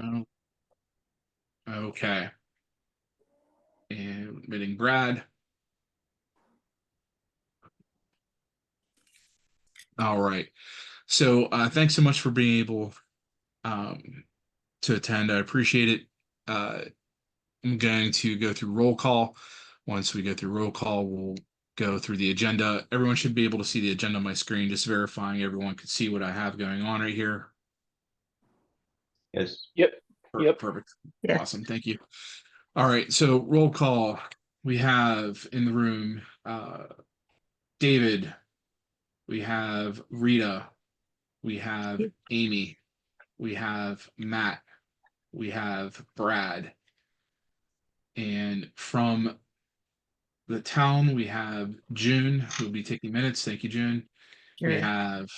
Oh, okay. And admitting Brad. All right. So thanks so much for being able um, to attend. I appreciate it. I'm going to go through roll call. Once we go through roll call, we'll go through the agenda. Everyone should be able to see the agenda on my screen, just verifying everyone can see what I have going on right here. Yes. Yep. Yep. Perfect. Yes. Awesome. Thank you. All right. So roll call. We have in the room David. We have Rita. We have Amy. We have Matt. We have Brad. And from the town, we have June, who will be taking minutes. Thank you, June. We Sure. have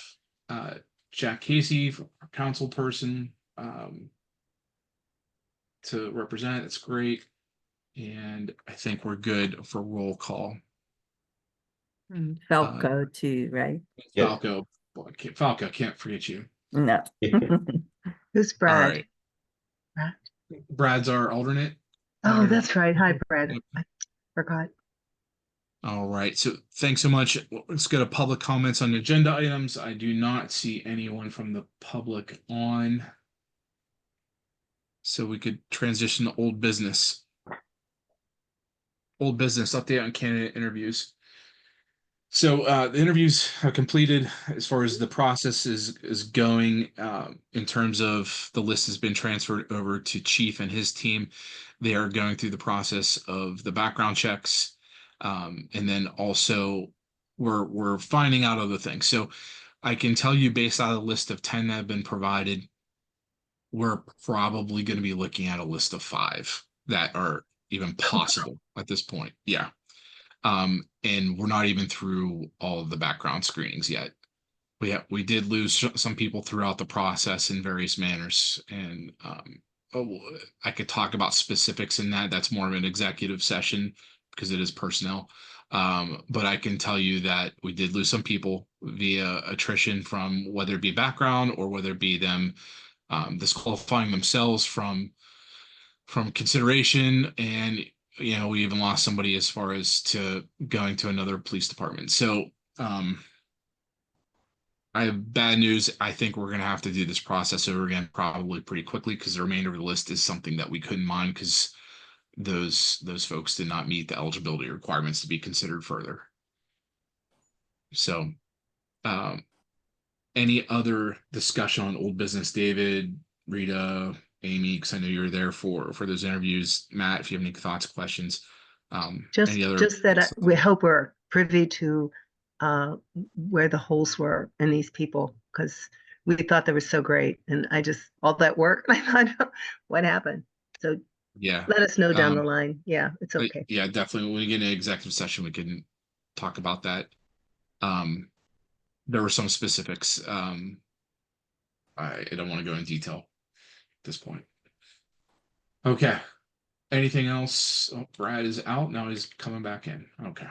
Jack Casey, our council person, to represent. That's great. And I think we're good for roll call. Falco too, right? Yes. Falco, Falco, can't forget you. No. Who's All Brad? right. Brad? Brad's our alternate. Oh, that's right. Hi, Brad. Yep. I forgot. All right. So thanks so much. Let's go to public comments on the agenda items. I do not see anyone from the public on. So we could transition to old business. Old business update on candidate interviews. So the interviews are completed as far as the process is going. In terms of the list has been transferred over to Chief and his team. They are going through the process of the background checks, and then also we're finding out other things. So I can tell you based on a list of 10 that have been provided, we're probably going to be looking at a list of 5 that are even possible at this point. Yeah. And we're not even through all of the background screenings yet. We did lose some people throughout the process in various manners, and I could talk about specifics in that. That's more of an executive session because it is personnel. But I can tell you that we did lose some people via attrition, from whether it be background or whether it be them disqualifying themselves from consideration. And we even lost somebody as far as to going to another police department. So I have bad news. I think we're going to have to do this process over again probably pretty quickly, because the remainder of the list is something that we couldn't mind because those folks did not meet the eligibility requirements to be considered further. So any other discussion on old business? David, Rita, Amy, because I know you were there for those interviews. Matt, if you have any thoughts, questions, Just any other? just that we hope we're privy to where the holes were in these people, because we thought they were so great, and all that work, I thought, what happened? So Yeah, let us know down the line. Yeah, it's okay. yeah, definitely. When we get in an executive session, we can talk about that. There were some specifics. I don't want to go in detail at this point. Okay. Anything else? Oh, Brad is out now. He's coming back in. Okay.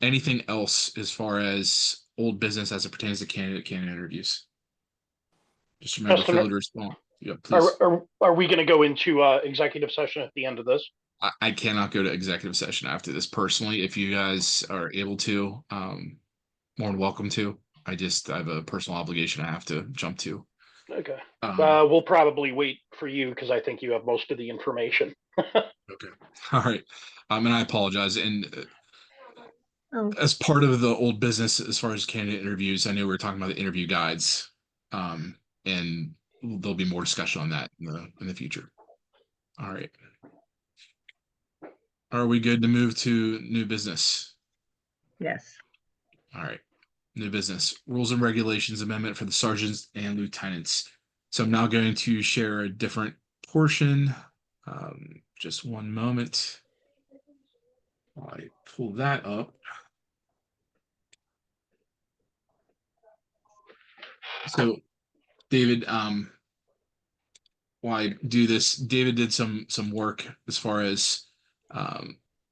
Anything else as far as old business as it pertains to candidate interviews? Just remember, feel to respond. Yeah, please. Are we going to go into executive session at the end of this? I cannot go to executive session after this personally. If you guys are able to, more than welcome to. I have a personal obligation I have to jump to. Okay. We'll probably wait for you because I think you have most of the information. Okay. All right. And I apologize. And Oh, as part of the old business, as far as candidate interviews, I know we were talking about the interview guides, and there'll be more discussion on that in the future. All right. Are we good to move to new business? yes. All right. New business, rules and regulations amendment for the sergeants and lieutenants. So I'm now going to share a different portion. Just one moment. I pull that up. So David, while I do this, David did some work as far as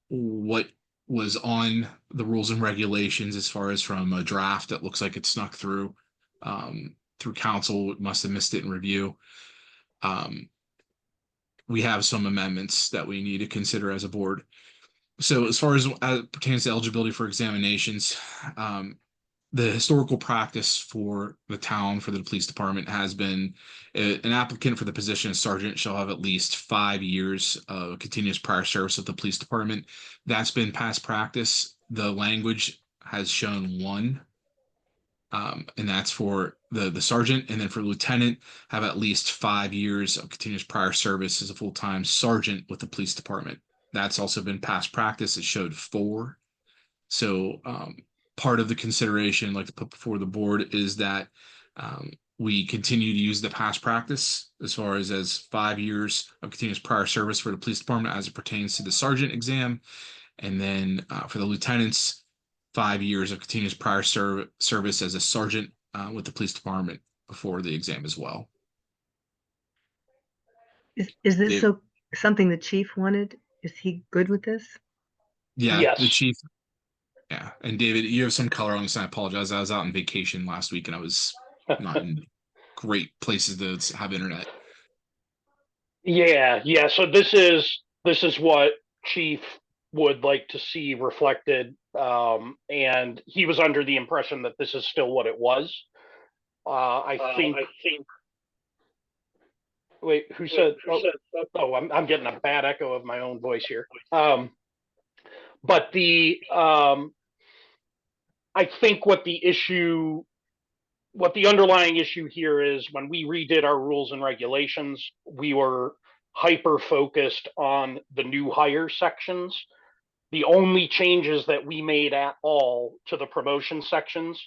what was on the rules and regulations, as far as from a draft that looks like it snuck through council, must have missed it in review. we have some amendments that we need to consider as a board. So as far as pertains to eligibility for examinations, the historical practice for the town, for the police department, has been an applicant for the position of sergeant shall have at least 5 years of continuous prior service with the police department. That's been past practice. The language has shown 1, and that's for the sergeant, and then for lieutenant, have at least 5 years of continuous prior service as a full-time sergeant with the police department. That's also been past practice. It showed 4. So part of the consideration I'd like to put before the board is that we continue to use the past practice as far as 5 years of continuous prior service for the police department as it pertains to the sergeant exam, and then for the lieutenants, 5 years of continuous prior service as a sergeant with the police department before the exam as well. Is this something the chief wanted? Is he good with this? Yeah, Yes. the chief. Yeah, and David, you have some color on this. I apologize. I was out on vacation last week and I was not in great places to have internet. Yeah. So this is what Chief would like to see reflected, and he was under the impression that this is still what it was. I think. Wait, who said? Oh, I'm getting a bad echo of my own voice here. But I think what the underlying issue here is, when we redid our rules and regulations, we were hyper focused on the new hire sections. The only changes that we made at all to the promotion sections,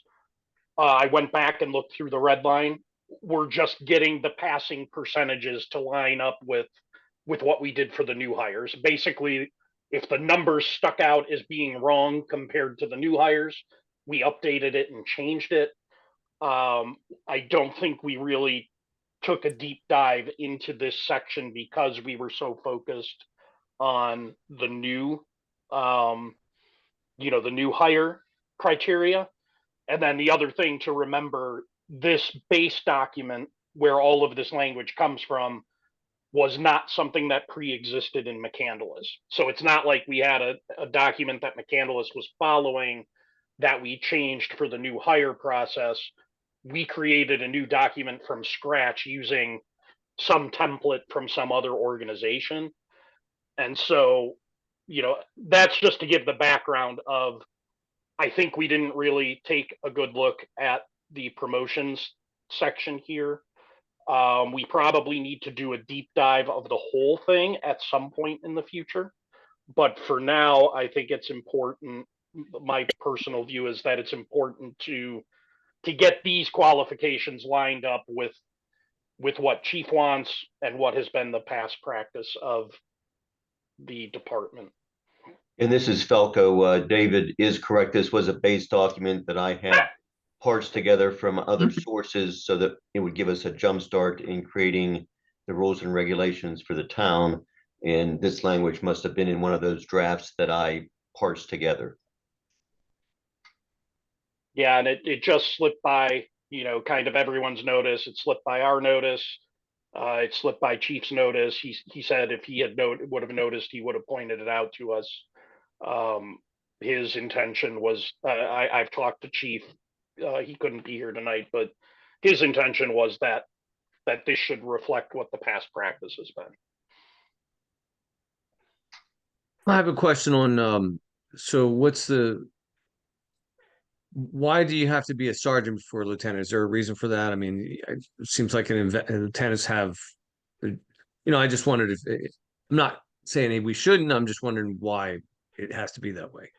I went back and looked through the red line, were just getting the passing percentages to line up with what we did for the new hires. Basically, if the numbers stuck out as being wrong compared to the new hires, we updated it and changed it. I don't think we really took a deep dive into this section because we were so focused on the new, the new hire criteria. And then the other thing to remember, this base document where all of this language comes from was not something that pre-existed in McCandless. So it's not like we had a document that McCandless was following that we changed for the new hire process. We created a new document from scratch using some template from some other organization. And so, that's just to give the background of, I think we didn't really take a good look at the promotions section here. We probably need to do a deep dive of the whole thing at some point in the future. But for now, I think it's important. My personal view is that it's important to get these qualifications lined up with what Chief wants and what has been the past practice of the department. And this is Falco. David is correct. This was a base document that I had parsed together from other sources so that it would give us a jump start in creating the rules and regulations for the town. And this language must have been in one of those drafts that I parsed together. Yeah, and it just slipped by, kind of everyone's notice. It slipped by our notice. It slipped by Chief's notice. He said if he had would have noticed, he would have pointed it out to us. His intention was, I've talked to Chief. He couldn't be here tonight, but his intention was that this should reflect what the past practice has been. I have a question on, so why do you have to be a sergeant before a lieutenant? Is there a reason for that? I mean, it seems like lieutenants have, I just wondered I'm not saying we shouldn't, I'm just wondering why it has to be that way.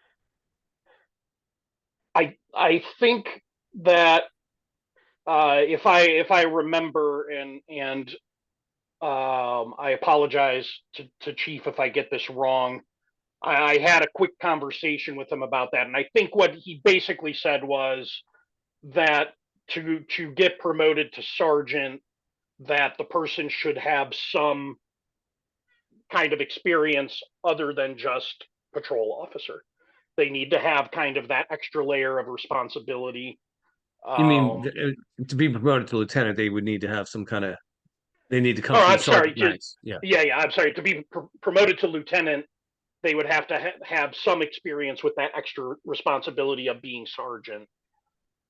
I think that if I remember, and I apologize to Chief if I get this wrong. I had a quick conversation with him about that, and I think what he basically said was that to get promoted to sergeant, that the person should have some kind of experience other than just patrol officer. They need to have kind of that extra layer of responsibility. You mean to be promoted to lieutenant, they would need to have some kind of They need to come Oh, from I'm the sorry, sergeant just- ranks. Yeah. Yeah, I'm sorry. To be promoted to lieutenant, they would have to have some experience with that extra responsibility of being sergeant,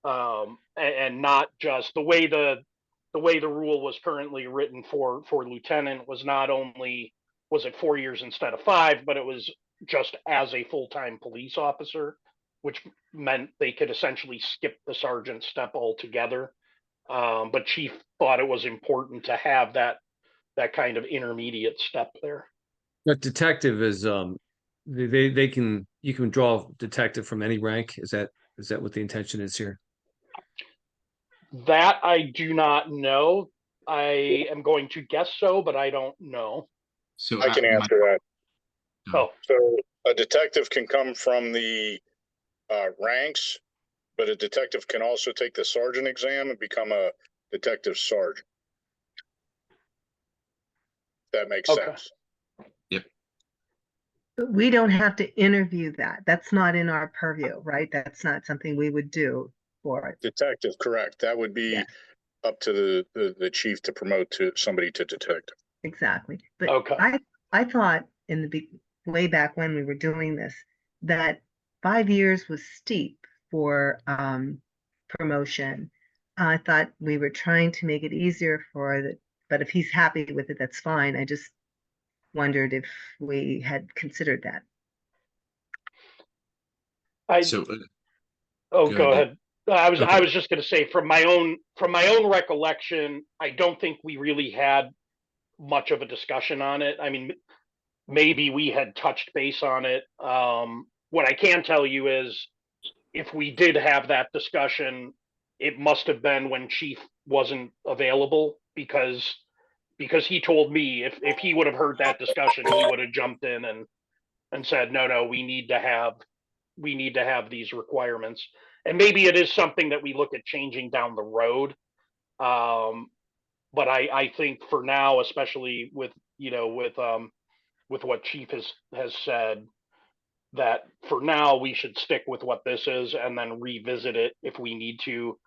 and not just the way the rule was currently written for lieutenant was not only was it 4 years instead of 5, but it was just as a full-time police officer, which meant they could essentially skip the sergeant step altogether. But chief thought it was important to have that kind of intermediate step there. But detective is they can you can draw detective from any rank. Is that what the intention is here? That I do not know. I am going to guess so, but I don't know. So I can answer that. Oh, So a detective can come from the ranks, but a detective can also take the sergeant exam and become a detective sergeant. That makes Okay. sense. But we don't have to interview that. That's not in our purview, right? That's not something we would do for it. Detective, correct. That would be Yeah. up to the chief to promote to somebody to detective. Exactly. But Okay. I thought in the way back when we were doing this, that 5 years was steep for promotion. I thought we were trying to make it easier for the, but if he's happy with it, that's fine. I just wondered if we had considered that. so Oh, Go go ahead. ahead. I Okay. was just going to say from my own recollection, I don't think we really had much of a discussion on it. I mean, maybe we had touched base on it. What I can tell you is, if we did have that discussion, it must have been when Chief wasn't available, because he told me if he would have heard that discussion, he would have jumped in and said, no, we need to have these requirements. And maybe it is something that we look at changing down the road. But I think for now, especially with what Chief has said, that for now we should stick with what this is and then revisit it if we need to.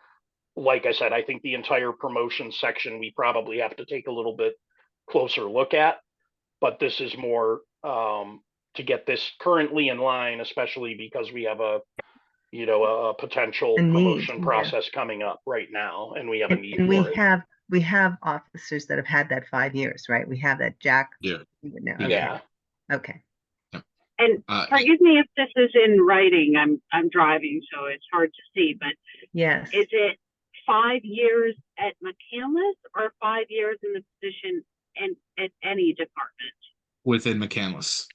Like I said, I think the entire promotion section we probably have to take a little bit closer look at, but this is more to get this currently in line, especially because we have a potential A need, promotion yeah. process coming up right now, and we have a need And for it. we have officers that have had that 5 years, right? We have that Jack. Yeah. You would know. Yeah. Okay. And forgive me if this is in writing. I'm driving, so it's hard to see. But Yes. is it 5 years at McCandless or 5 years in the position and at any department? within McCandless.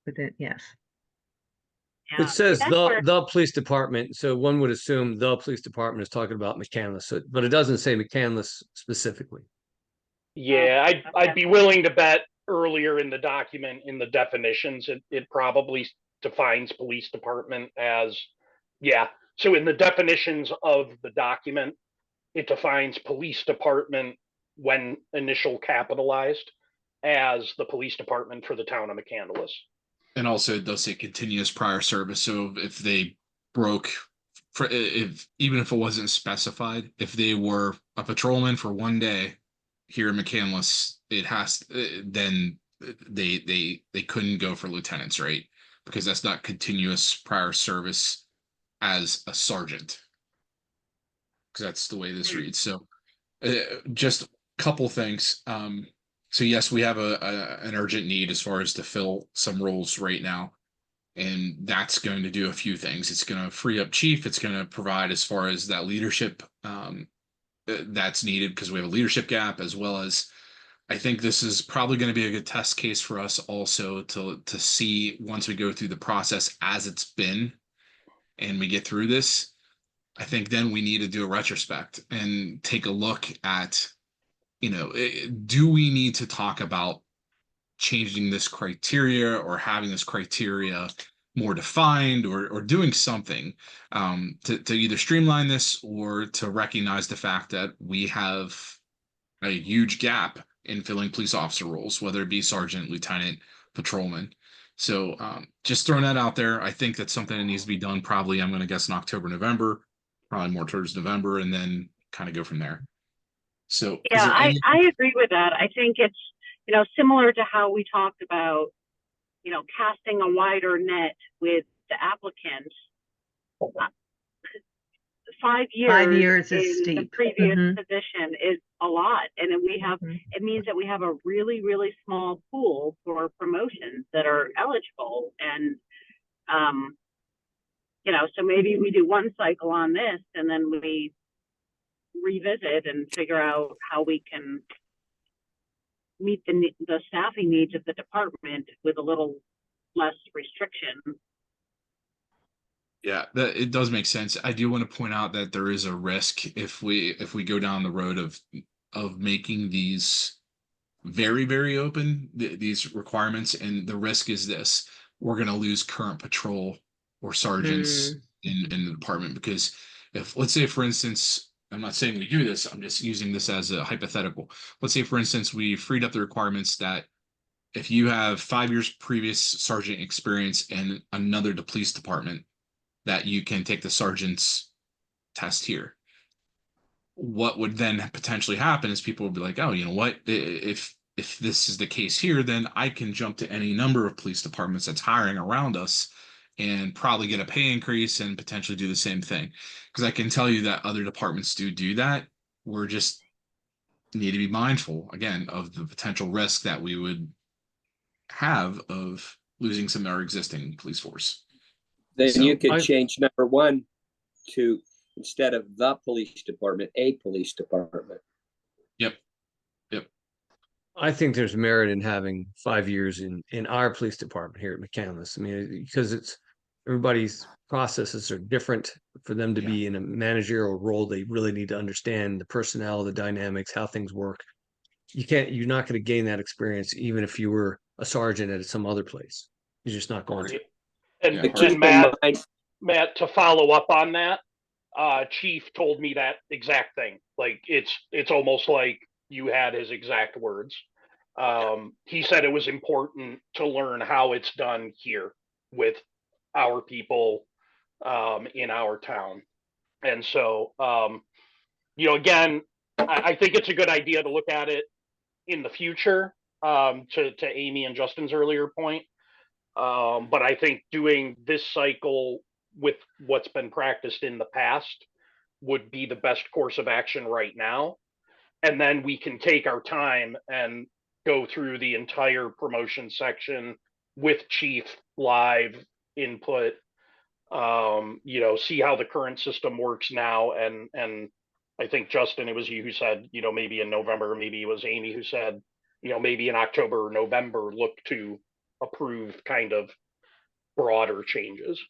With it, yes. Yeah. It says That's where- the police department, so one would assume the police department is talking about McCandless, but it doesn't say McCandless specifically. Yeah, Okay. I'd be willing to bet earlier in the document, in the definitions, it probably defines police department as, yeah. So in the definitions of the document, it defines police department, when initial capitalized, as the police department for the town of McCandless. And also it does say continuous prior service. So if they broke, if even if it wasn't specified, if they were a patrolman for 1 day here in McCandless, it has then they couldn't go for lieutenants, right? Because that's not continuous prior service as a sergeant. Because that's the way this reads. So just a couple things. So yes, we have an urgent need as far as to fill some roles right now. And that's going to do a few things. It's going to free up chief. It's going to provide as far as that leadership that's needed, because we have a leadership gap, as well as I think this is probably going to be a good test case for us also to see, once we go through the process as it's been and we get through this, I think then we need to do a retrospect and take a look at, do we need to talk about changing this criteria or having this criteria more defined, or doing something to either streamline this or to recognize the fact that we have a huge gap in filling police officer roles, whether it be sergeant, lieutenant, patrolman. So just throwing that out there. I think that's something that needs to be done probably, I'm going to guess, in October, November, probably more towards November, and then kind of go from there. So is Yeah, there any? I agree with that. I think it's, similar to how we talked about, casting a wider net with the applicants. 5 5 years years is in the steep. previous Mhm. position is a lot. And then Mhm. it means that we have a really, really small pool for promotions that are eligible. And, so maybe we do one cycle on this and then we revisit and figure out how we can meet the staffing needs of the department with a little less restriction. Yeah, that it does make sense. I do want to point out that there is a risk if we go down the road of making these very, very open, these requirements, and the risk is this: we're going to lose current patrol or sergeants in the department because if, let's say, for instance, I'm not saying we do this, I'm just using this as a hypothetical. Let's say, for instance, we freed up the requirements that if you have 5 years previous sergeant experience in another police department, that you can take the sergeant's test here. What would then potentially happen is people would be like, oh, you know what? If this is the case here, then I can jump to any number of police departments that's hiring around us and probably get a pay increase and potentially do the same thing. Because I can tell you that other departments do that. We're just need to be mindful again of the potential risk that we would have of losing some of our existing police force. Then So, you could I- change number 1 to, instead of the police department, a police department. Yep. I think there's merit in having 5 years in our police department here at McCandless. I mean, because everybody's processes are different. For them to be in a managerial role, they really need to understand the personnel, the dynamics, how things work. You're not going to gain that experience even if you were a sergeant at some other place. You're just not going to. And, Yeah. But and keep in mind, Matt, to follow up on that, Chief told me that exact thing. Like it's almost like you had his exact words. He said it was important to learn how it's done here with our people in our town. And so, again, I think it's a good idea to look at it in the future, to Amy and Justin's earlier point. But I think doing this cycle with what's been practiced in the past would be the best course of action right now. And then we can take our time and go through the entire promotion section with Chief live input, see how the current system works now. And I think, Justin, it was you who said, maybe in November, maybe it was Amy who said, maybe in October or November, look to approve kind of broader changes.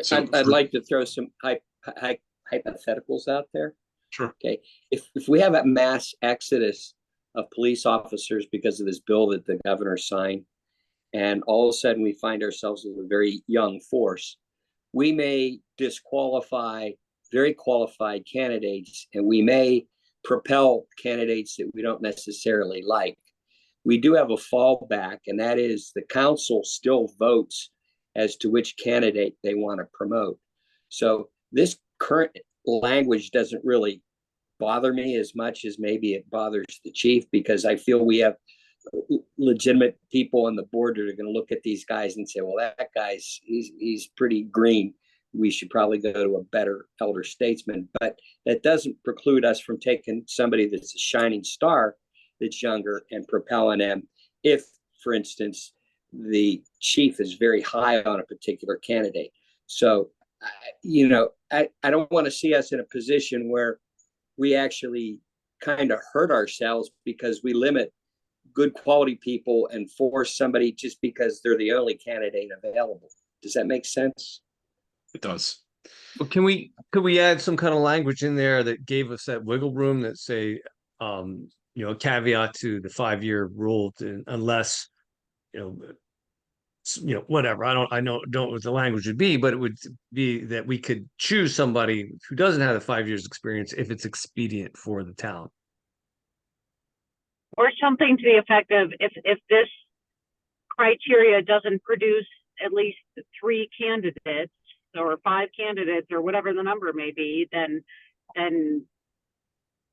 So I'd for- like to throw some hypotheticals out there. Sure. Okay, if we have a mass exodus of police officers because of this bill that the governor signed, and all of a sudden we find ourselves with a very young force, we may disqualify very qualified candidates, and we may propel candidates that we don't necessarily like. We do have a fallback, and that is the council still votes as to which candidate they want to promote. So this current language doesn't really bother me as much as maybe it bothers the chief, because I feel we have legitimate people on the board that are going to look at these guys and say, well, that guy's he's pretty green. We should probably go to a better elder statesman. But that doesn't preclude us from taking somebody that's a shining star that's younger and propelling them if, for instance, the chief is very high on a particular candidate. So, I don't want to see us in a position where we actually kind of hurt ourselves because we limit good quality people and force somebody just because they're the only candidate available. Does that make sense? It does. But could we add some kind of language in there that gave us that wiggle room that say, a caveat to the 5-year rule, unless, whatever. I don't know what the language would be, but it would be that we could choose somebody who doesn't have the 5 years experience if it's expedient for the town. Or something to the effect of, if this criteria doesn't produce at least 3 candidates or 5 candidates or whatever the number may be, then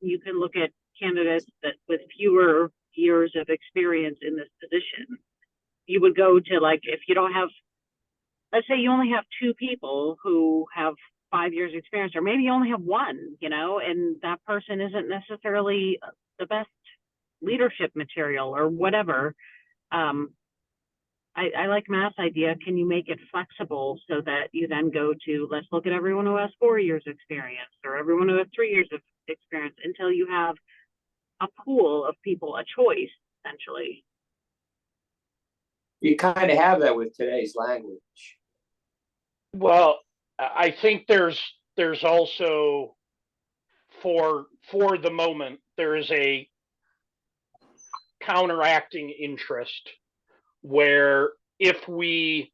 you can look at candidates that with fewer years of experience in this position. You would go to, like, if you don't have, let's say you only have 2 people who have 5 years experience, or maybe you only have 1, and that person isn't necessarily the best leadership material or whatever. I like Matt's idea. Can you make it flexible so that you then go to, let's look at everyone who has 4 years experience or everyone who has 3 years of experience until you have a pool of people, a choice, essentially. You kind of have that with today's language. Well, I think there's also for the moment, there is a counteracting interest where if we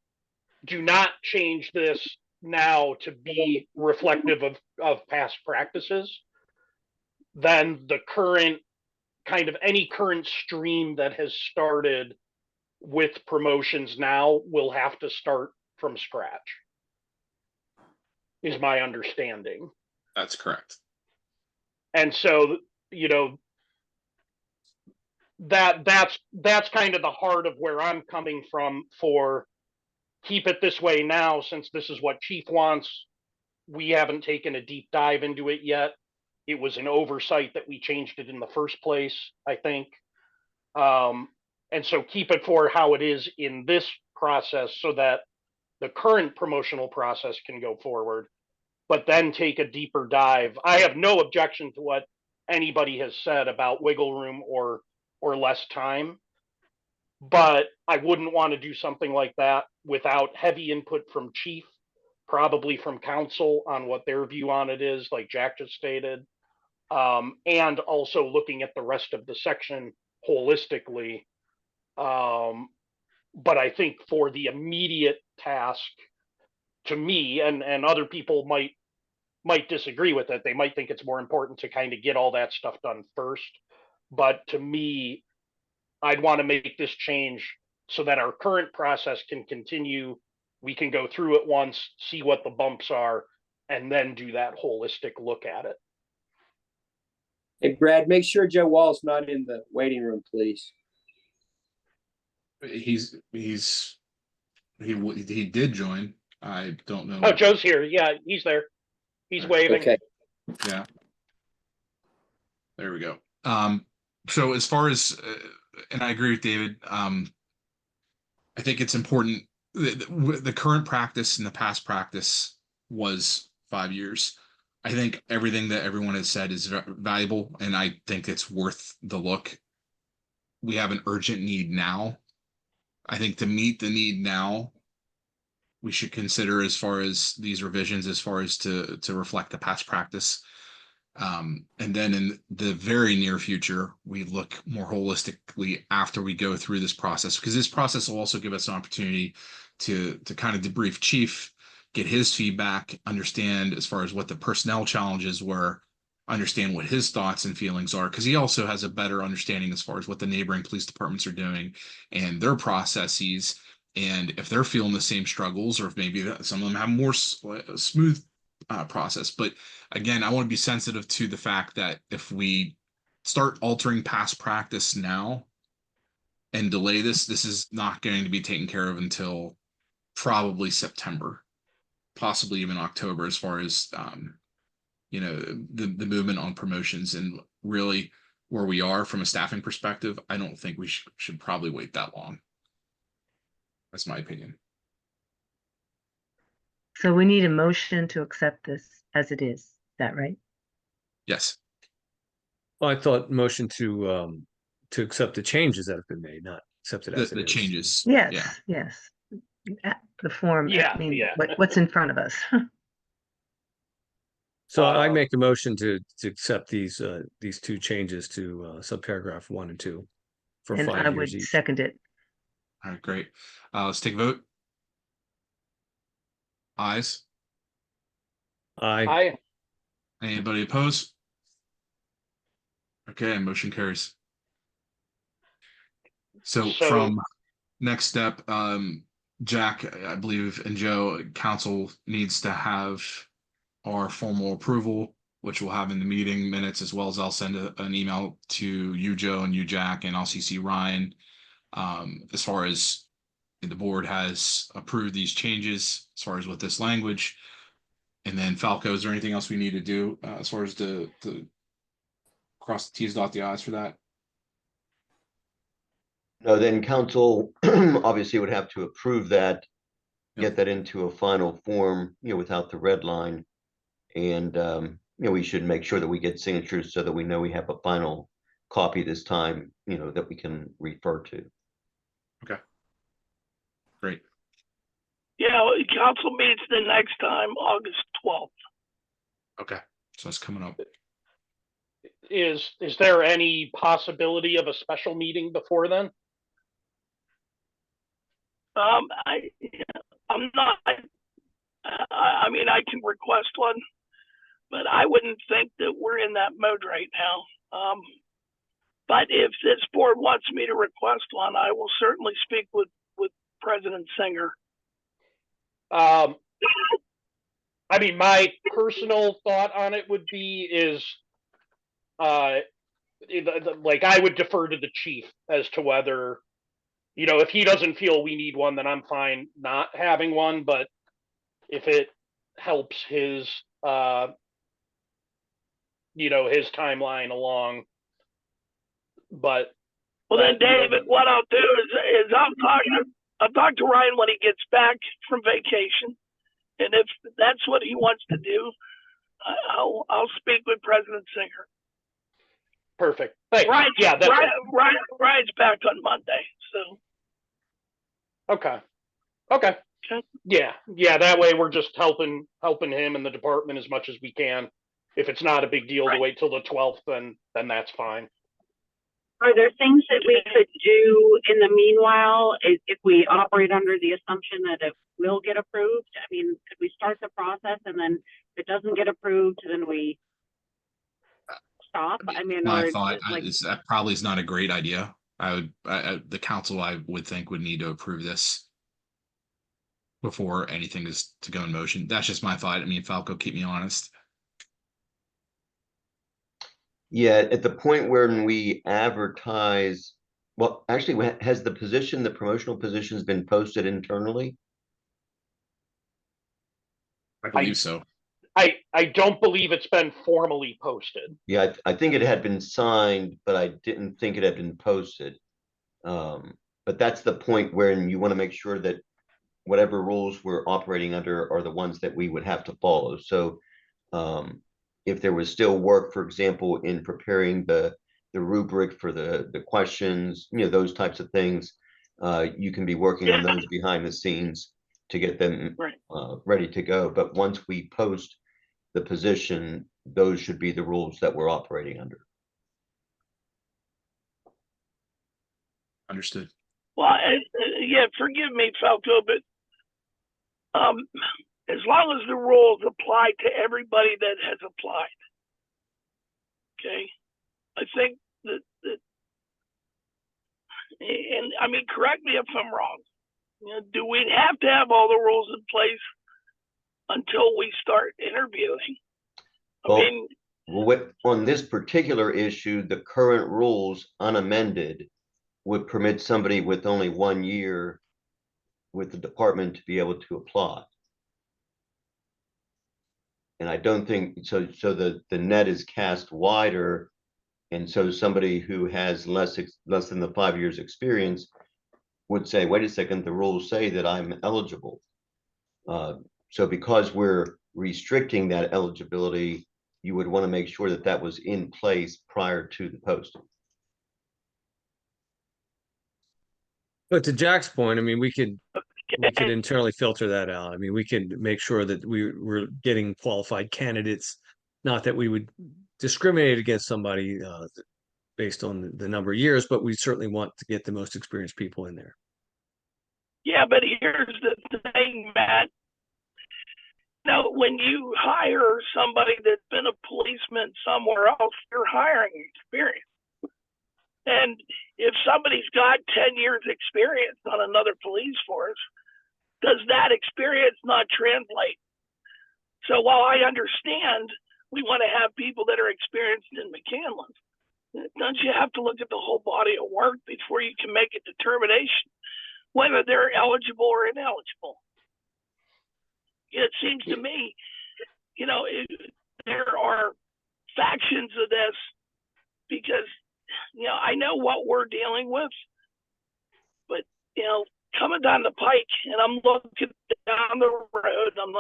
do not change this now to be reflective of past practices, then the current kind of any current stream that has started with promotions now will have to start from scratch, is my understanding. That's correct. And so, that's kind of the heart of where I'm coming from for keep it this way now, since this is what Chief wants. We haven't taken a deep dive into it yet. It was an oversight that we changed it in the first place, I think. And so keep it for how it is in this process so that the current promotional process can go forward, but then take a deeper dive. I have no objection to what anybody has said about wiggle room or less time, but I wouldn't want to do something like that without heavy input from Chief, probably from council on what their view on it is, like Jack just stated, and also looking at the rest of the section holistically. But I think for the immediate task, to me, and other people might disagree with it. They might think it's more important to kind of get all that stuff done first. But to me, I'd want to make this change so that our current process can continue. We can go through it once, see what the bumps are, and then do that holistic look at it. Hey, Brad, make sure Joe Wall's not in the waiting room, please. He did join. I don't know. Oh, Joe's here. Yeah, he's there. He's waving. Okay. Yeah. There we go. So as far as, and I agree with David, I think it's important the current practice and the past practice was 5 years. I think everything that everyone has said is valuable, and I think it's worth the look. We have an urgent need now. I think to meet the need now, we should consider as far as these revisions, as far as to reflect the past practice. And then in the very near future, we look more holistically after we go through this process, because this process will also give us an opportunity to kind of debrief Chief, get his feedback, understand as far as what the personnel challenges were, understand what his thoughts and feelings are, because he also has a better understanding as far as what the neighboring police departments are doing and their processes, and if they're feeling the same struggles, or if maybe some of them have more smooth process. But again, I want to be sensitive to the fact that if we start altering past practice now and delay this is not going to be taken care of until probably September, possibly even October, as far as the movement on promotions and really where we are from a staffing perspective. I don't think we should probably wait that long. That's my opinion. So we need a motion to accept this as it is. Is that right? Yes. Well, I thought motion to accept the changes that have been made, not accept it as it The is. changes. Yes, Yeah. yes. The form, Yeah, I mean, yeah. what's in front of us. So I make a motion to accept these two changes to subparagraph 1 and 2 for And 5 I years would each. second it. All right, great. Let's take a vote. Ayes. Aye. Anybody opposed? Okay, motion carries. So from next step, Jack, I believe, and Joe, council needs to have our formal approval which we'll have in the meeting minutes, as well as I'll send an email to you, Joe, and you, Jack, and I'll CC Ryan. As far as the board has approved these changes, as far as with this language. And then Falco, is there anything else we need to do as far as the cross the T's, dot the I's for that? No, then council obviously would have to approve that, Yep. get that into a final form, without the red line. And, we should make sure that we get signatures so that we know we have a final copy this time, that we can refer to. Okay. Great. Yeah, council meets the next time, August 12th. Okay. So that's coming up. Is there any possibility of a special meeting before then? I'm not, I mean, I can request one, but I wouldn't think that we're in that mode right now. But if this board wants me to request one, I will certainly speak with President Singer. I mean, my personal thought on it would be like I would defer to the chief as to whether, if he doesn't feel we need one, then I'm fine not having one. But if it helps his, his timeline along, but. Well, then, David, what I'll do is I'll talk to Ryan when he gets back from vacation, and if that's what he wants to do, I'll speak with President Singer. Perfect. Thanks. Ryan's back on Monday, so. Okay. Yeah. That way we're just helping him and the department as much as we can. If it's not a big deal to wait till the 12th, then that's fine. Are there things that we could do in the meanwhile if we operate under the assumption that it will get approved? I mean, could we start the process and then if it doesn't get approved, then we stop? My thought is that probably is not a great idea. The council, I would think, would need to approve this before anything is to go in motion. That's just my thought. I mean, Falco, keep me honest. Yeah, at the point where we advertise, well, actually, has the promotional positions been posted internally? I believe so. I don't believe it's been formally posted. Yeah, I think it had been signed, but I didn't think it had been posted. But that's the point where you want to make sure that whatever rules we're operating under are the ones that we would have to follow. So if there was still work, for example, in preparing the rubric for the questions, those types of things, you can be working on those behind the scenes to get them ready to go. But once we post the position, those should be the rules that we're operating under. Understood. Well, yeah, forgive me, Falco, but as long as the rules apply to everybody that has applied, okay, I think that and I mean, correct me if I'm wrong. Do we have to have all the rules in place until we start interviewing? On this particular issue, the current rules unamended would permit somebody with only 1 year with the department to be able to apply. And I don't think so. So the net is cast wider, and so somebody who has less than the 5 years experience would say, "Wait a second, the rules say that I'm eligible." So because we're restricting that eligibility, you would want to make sure that that was in place prior to the posting. But to Jack's point, I mean, we could internally filter that out. I mean, we could make sure that we're getting qualified candidates, not that we would discriminate against somebody based on the number of years, but we certainly want to get the most experienced people in there. Yeah, but here's the thing, Matt. Now, when you hire somebody that's been a policeman somewhere else, you're hiring experience. And if somebody's got 10 years experience on another police force, does that experience not translate? So while I understand we want to have people that are experienced in McCandless. Don't you have to look at the whole body of work before you can make a determination whether they're eligible or ineligible? It seems to me, there are factions of this because, I know what we're dealing with, but, coming down the pike and I'm looking down the road, and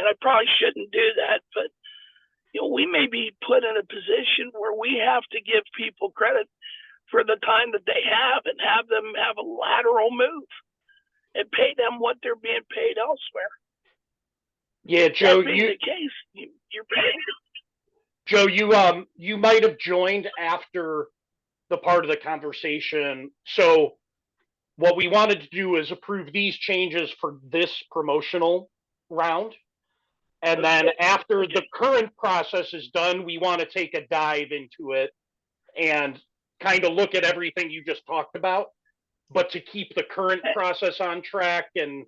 I probably shouldn't do that, but, we may be put in a position where we have to give people credit for the time that they have and have them have a lateral move and pay them what they're being paid elsewhere. Yeah, Joe, That being the case, you're paying. Joe, you might have joined after the part of the conversation. So what we wanted to do is approve these changes for this promotional round. And then after the current process is done, we want to take a dive into it and kind of look at everything you just talked about, but to keep the current process on track and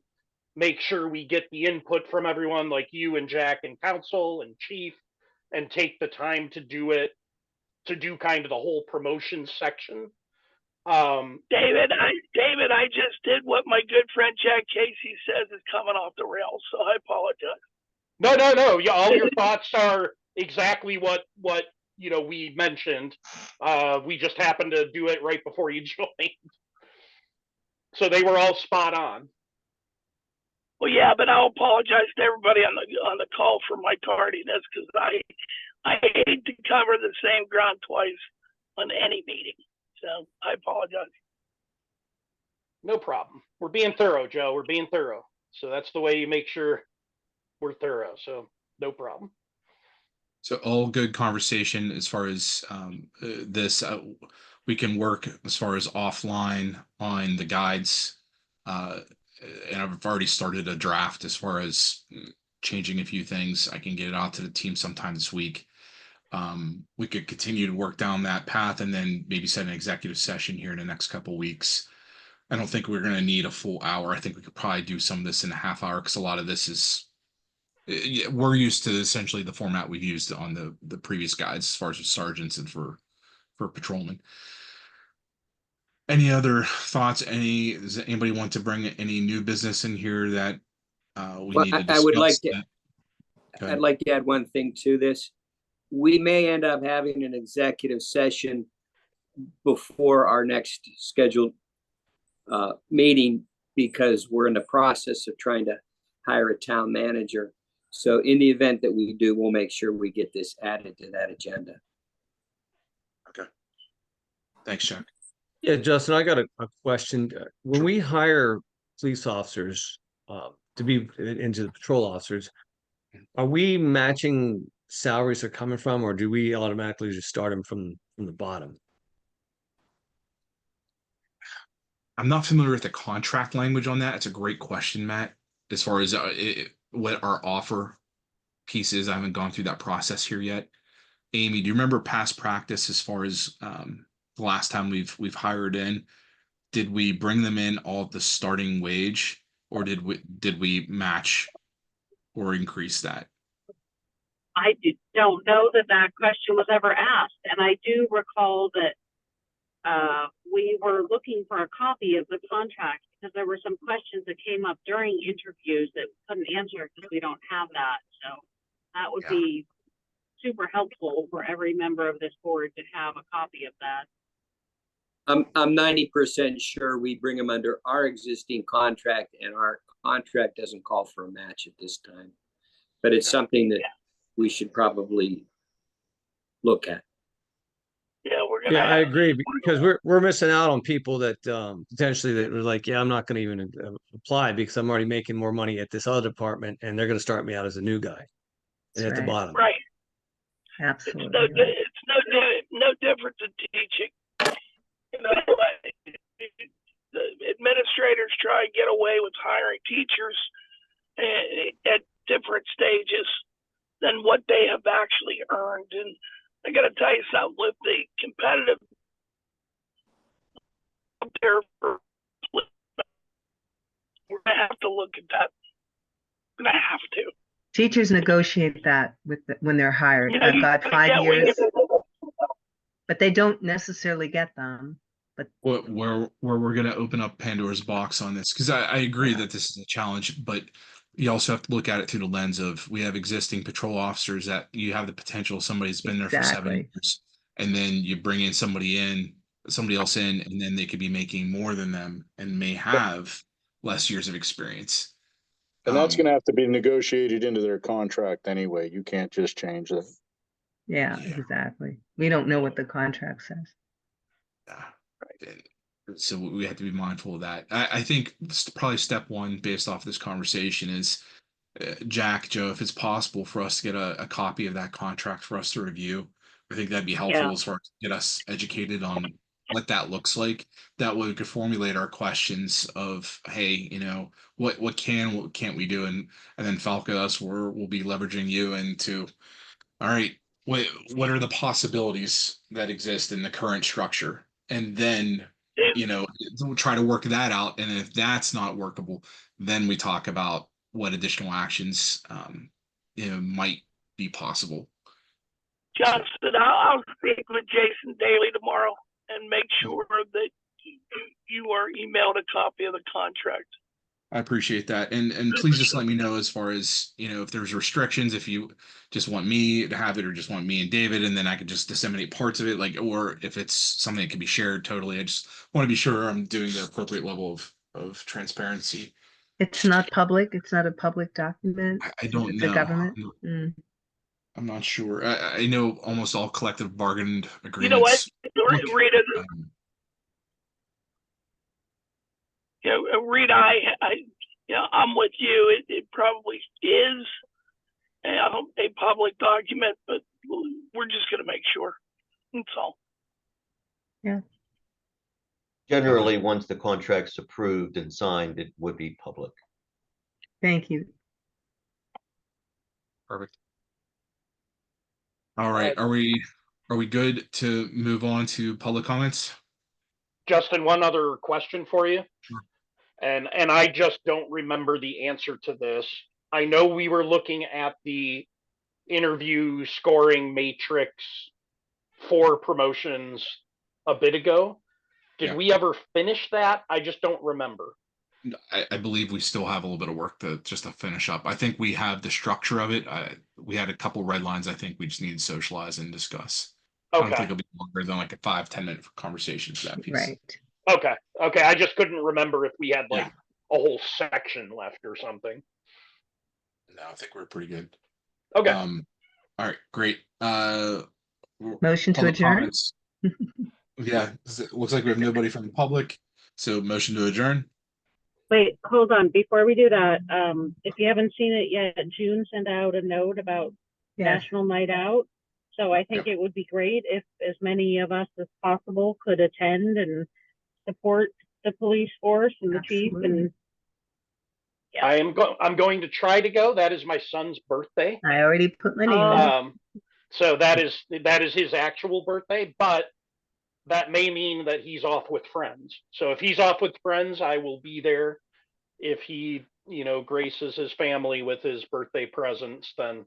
make sure we get the input from everyone like you and Jack and council and chief, and take the time to do it, to do kind of the whole promotion section. David, I just did what my good friend Jack Casey says is coming off the rails, so I apologize. No. All your thoughts are exactly what we mentioned. We just happened to do it right before you joined, so they were all spot on. Well, yeah, but I'll apologize to everybody on the call for my tardiness because I hate to cover the same ground twice on any meeting. So I apologize. No problem. We're being thorough, Joe. We're being thorough. So that's the way you make sure we're thorough. So no problem. So all good conversation as far as this. We can work as far as offline on the guides. And I've already started a draft as far as changing a few things. I can get it out to the team sometime this week. We could continue to work down that path and then maybe set an executive session here in the next couple of weeks. I don't think we're going to need a full hour. I think we could probably do some of this in a half hour because a lot of this is, we're used to essentially the format we've used on the previous guides as far as sergeants and for patrolmen. Any other thoughts? Does anybody want to bring any new business in here that we need to discuss? I'd like to add one thing to this. We may end up having an executive session before our next scheduled meeting because we're in the process of trying to hire a town manager. So in the event that we do, we'll make sure we get this added to that agenda. Okay. Thanks, Chuck. Yeah, Justin, I got a question. When we hire police officers to be into the patrol officers, are we matching salaries they're coming from, or do we automatically just start them from the bottom? I'm not familiar with the contract language on that. It's a great question, Matt. As far as what our offer piece is, I haven't gone through that process here yet. Amy, do you remember past practice as far as the last time we've hired in? Did we bring them in all at the starting wage, or did we match or increase that? I don't know that question was ever asked, and I do recall that we were looking for a copy of the contract because there were some questions that came up during interviews that we couldn't answer because we don't have that. So that would be super helpful for every member of this board to have a copy of that. I'm 90% sure we bring them under our existing contract, and our contract doesn't call for a match at this time. But it's something that we should probably look at. Yeah, we're gonna. Yeah, I agree because we're missing out on people that potentially that were like, yeah, I'm not going to even apply because I'm already making more money at this other department, and they're going to start me out as a new guy and at the bottom. Right. Absolutely. It's no different than teaching. The administrators try and get away with hiring teachers at different stages than what they have actually earned. And I got to tell you something, with the competitive there, we're going to have to look at that. We're going to have to. Teachers negotiate that with when they're hired. You know, I've got 5 yeah, we years, get- but they don't necessarily get them. where we're going to open up Pandora's box on this, because I agree that this is a challenge, but you also have to look at it through the lens of we have existing patrol officers that you have the potential somebody's been there for 7 Exactly. years, and then you bring in somebody else in, and then they could be making more than them and may have less years of experience. And that's Um, gonna have to be negotiated into their contract anyway. You can't just change that. Yeah, Yeah. exactly. We don't know what the contract says. and so we have to be mindful of that. I think probably step one, based off this conversation, is Jack, Joe, if it's possible for us to get a copy of that contract for us to review. I think that'd be helpful Yeah. as far as get us educated on what that looks like. That way we could formulate our questions of, hey, what can't we do? And then Falco, us, we'll be leveraging you into, all right, what are the possibilities that exist in the current structure? And then, we'll try to work that out. And if that's not workable, then we talk about what additional actions might be possible. Johnston, I'll speak with Jason Daly tomorrow and make sure that you are emailed a copy of the contract. I appreciate that. And please just let me know as far as, if there's restrictions, if you just want me to have it or just want me and David, and then I could just disseminate parts of it, or if it's something that can be shared totally. I just want to be sure I'm doing the appropriate level of transparency. It's not public. It's not a public document. I don't It's know. a government. Mm. I'm not sure. I know almost all collective bargained agreements. You know what, look, Rita? um, Rita, I'm with you. It probably is a public document, but we're just going to make sure. That's all. Yeah. Generally, once the contract's approved and signed, it would be public. Thank you. Perfect. All right. Are we good to move on to public comments? Justin, one other question for you. Sure. And I just don't remember the answer to this. I know we were looking at the interview scoring matrix for promotions a bit ago. Did Yeah. we ever finish that? I just don't remember. I believe we still have a little bit of work to finish up. I think we have the structure of it. We had a couple red lines. I think we just need to socialize and discuss. I don't think Okay. it'll be longer than like a 5-10 minute conversation for that piece. Right. Okay. I just couldn't remember if we had like Yeah. a whole section left or something. No, I think we're pretty good. Okay. All right, great. Motion to Public adjourn. comments. Yeah, it looks like we have nobody from the public. So motion to adjourn. Wait, hold on. Before we do that, if you haven't seen it yet, June sent out a note about Yes. National Night Out. So I think it would be great if as many of us as possible could attend and support the police force and the chief. And I'm going to try to go. That is my son's birthday. I already put my name in. So that is his actual birthday, but that may mean that he's off with friends. So if he's off with friends, I will be there. If he, graces his family with his birthday presents, then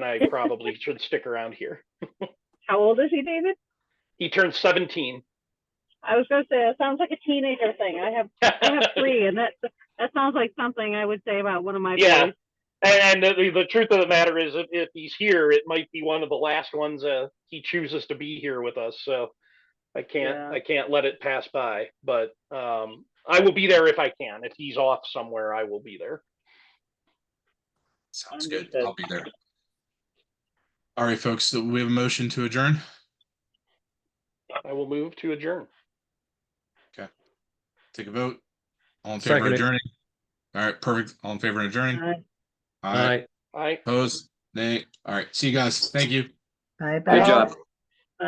I probably should stick around here. how old is he, David? He turned 17. I was going to say, it sounds like a teenager thing. I have 3, and that sounds like something I would say about one of my Yeah. boys. And the truth of the matter is, if he's here, it might be one of the last ones he chooses to be here with us. So I can't let it pass by. But I will be there if I can. If he's off somewhere, I will be there. Sounds good. Understood. I'll be there. All right, folks. So we have a motion to adjourn. I will move to adjourn. Take a vote. All in favor of Second it. adjourning? All right, perfect. All in favor of adjourning? Aye. Aye. Aye. Aye. Opposed? Nay. All right. See you guys. Thank you. Bye bye. Good job. Bye.